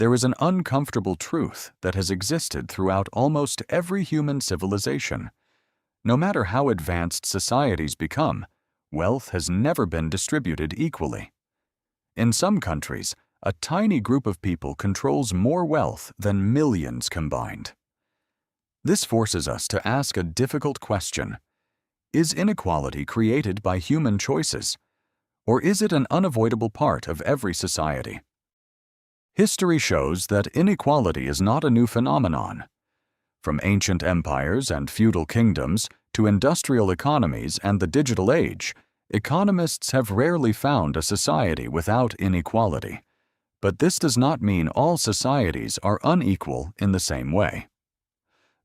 there is an uncomfortable truth that has existed throughout almost every human civilization. No matter how advanced societies become, wealth has never been distributed equally. In some countries, a tiny group of people controls more wealth than millions combined. This forces us to ask a difficult question. Is inequality created by human choices, or is it an unavoidable part of every society? History shows that inequality is not a new phenomenon. From ancient empires and feudal kingdoms to industrial economies and the digital age, economists have rarely found a society without inequality. But this does not mean all societies are unequal in the same way.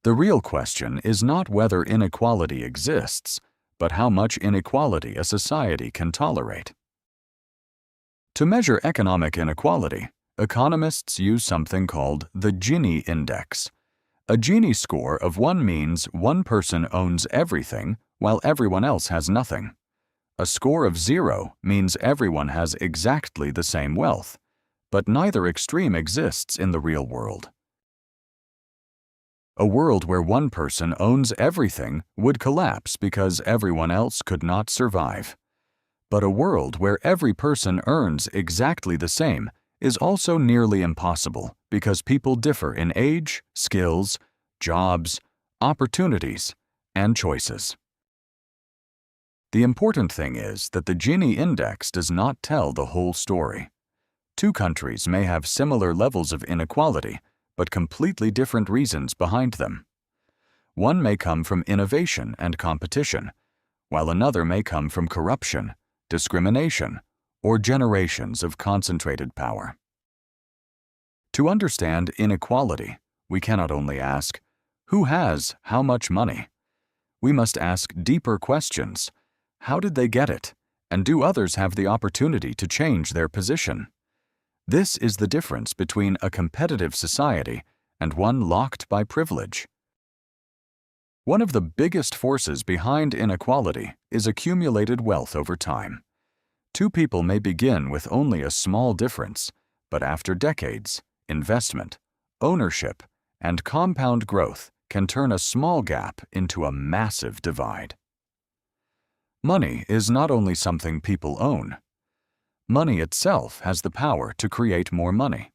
The real question is not whether inequality exists, but how much inequality a society can tolerate. To measure economic inequality, economists use something called the Gini index. A Gini score of 1 means one person owns everything while everyone else has nothing. A score of 0 means everyone has exactly the same wealth, but neither extreme exists in the real world. A world where one person owns everything would collapse because everyone else could not survive. But a world where every person earns exactly the same is also nearly impossible because people differ in age, skills, jobs, opportunities, and choices. The important thing is that the Gini index does not tell the whole story. Two countries may have similar levels of inequality, but completely different reasons behind them. One may come from innovation and competition, while another may come from corruption, discrimination, or generations of concentrated power. To understand inequality, we cannot only ask, who has how much money? We must ask deeper questions. How did they get it? And do others have the opportunity to change their position? This is the difference between a competitive society and one locked by privilege. One of the biggest forces behind inequality is accumulated wealth over time. Two people may begin with only a small difference, but after decades, investment, ownership, and compound growth can turn a small gap into a massive divide. Money is not only something people own. Money itself has the power to create more money.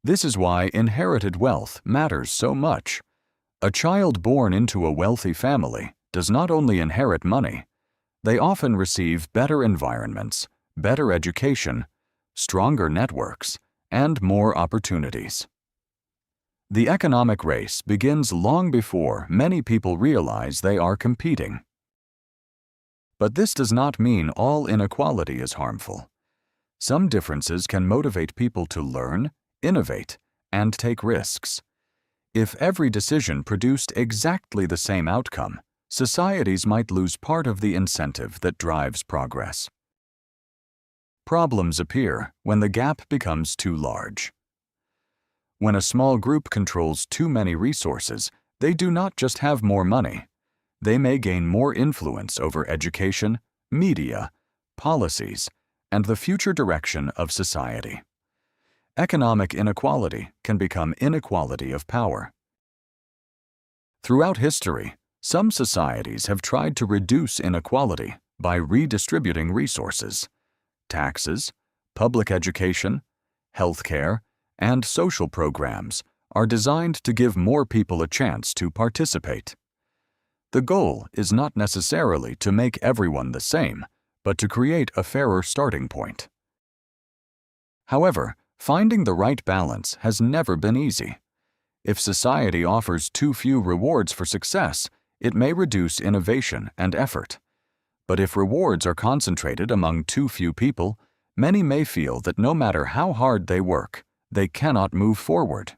This is why inherited wealth matters so much. A child born into a wealthy family does not only inherit money, they often receive better environments, better education, stronger networks, and more opportunities. The economic race begins long before many people realize they are competing. But this does not mean all inequality is harmful. Some differences can motivate people to learn, innovate, and take risks. If every decision produced exactly the same outcome, societies might lose part of the incentive that drives progress. Problems appear when the gap becomes too large. When a small group controls too many resources, they do not just have more money. They may gain more influence over education, media, policies, and the future direction of society. Economic inequality can become inequality of power. Throughout history, some societies have tried to reduce inequality by redistributing resources. Taxes, public education, healthcare, and social programs are designed to give more people a chance to participate. The goal is not necessarily to make everyone the same, but to create a fairer starting point. However, finding the right balance has never been easy. If society offers too few rewards for success, it may reduce innovation and effort. But if rewards are concentrated among too few people, many may feel that no matter how hard they work, they cannot move forward.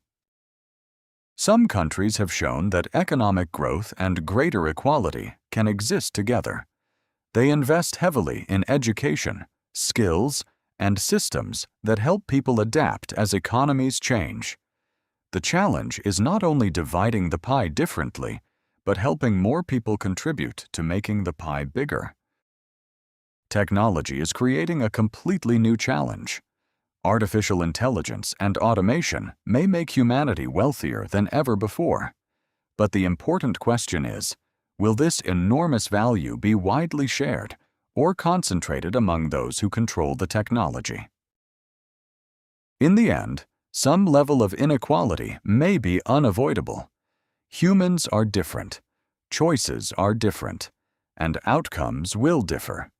Some countries have shown that economic growth and greater equality can exist together. They invest heavily in education, skills, and systems that help people adapt as economies change. The challenge is not only dividing the pie differently, but helping more people contribute to making the pie bigger. Technology is creating a completely new challenge. Artificial intelligence and automation may make humanity wealthier than ever before. But the important question is, will this enormous value be widely shared or concentrated among those who control the technology? In the end, some level of inequality may be unavoidable. Humans are different, choices are different, and outcomes will differ.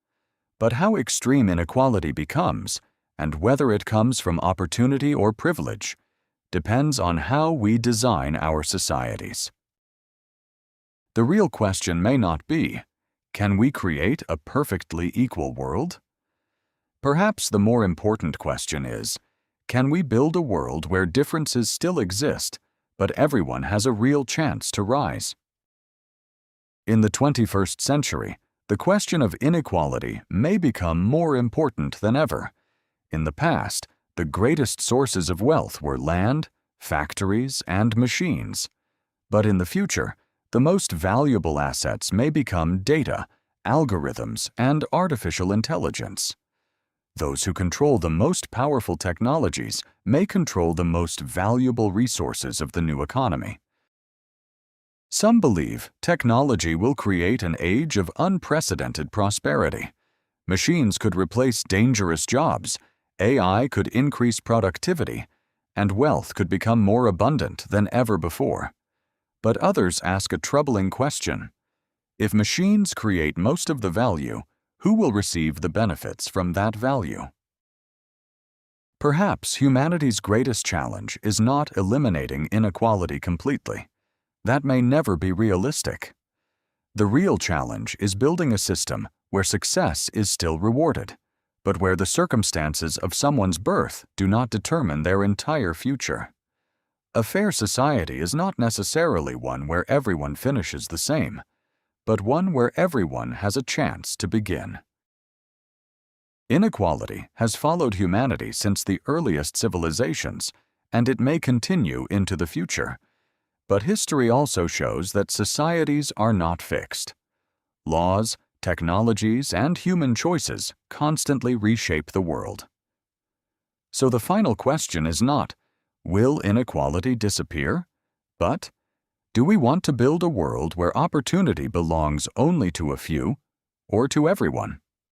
But how extreme inequality becomes, and whether it comes from opportunity or privilege, depends on how we design our societies. The real question may not be, can we create a perfectly equal world? Perhaps the more important question is, can we build a world where differences still exist, but everyone has a real chance to rise? In the 21st century, the question of inequality may become more important than ever. In the past, the greatest sources of wealth were land, factories, and machines. But in the future, the most valuable assets may become data, algorithms, and artificial intelligence. Those who control the most powerful technologies may control the most valuable resources of the new economy. Some believe technology will create an age of unprecedented prosperity. Machines could replace dangerous jobs, AI could increase productivity, and wealth could become more abundant than ever before. But others ask a troubling question. If machines create most of the value, who will receive the benefits from that value? Perhaps humanity's greatest challenge is not eliminating inequality completely. That may never be realistic. The real challenge is building a system where success is still rewarded, but where the circumstances of someone's birth do not determine their entire future. A fair society is not necessarily one where everyone finishes the same, but one where everyone has a chance to begin. Inequality has followed humanity since the earliest civilizations, and it may continue into the future. But history also shows that societies are not fixed. Laws, technologies, and human choices constantly reshape the world. So the final question is not, will inequality disappear? But, do we want to build a world where opportunity belongs only to a few or to everyone?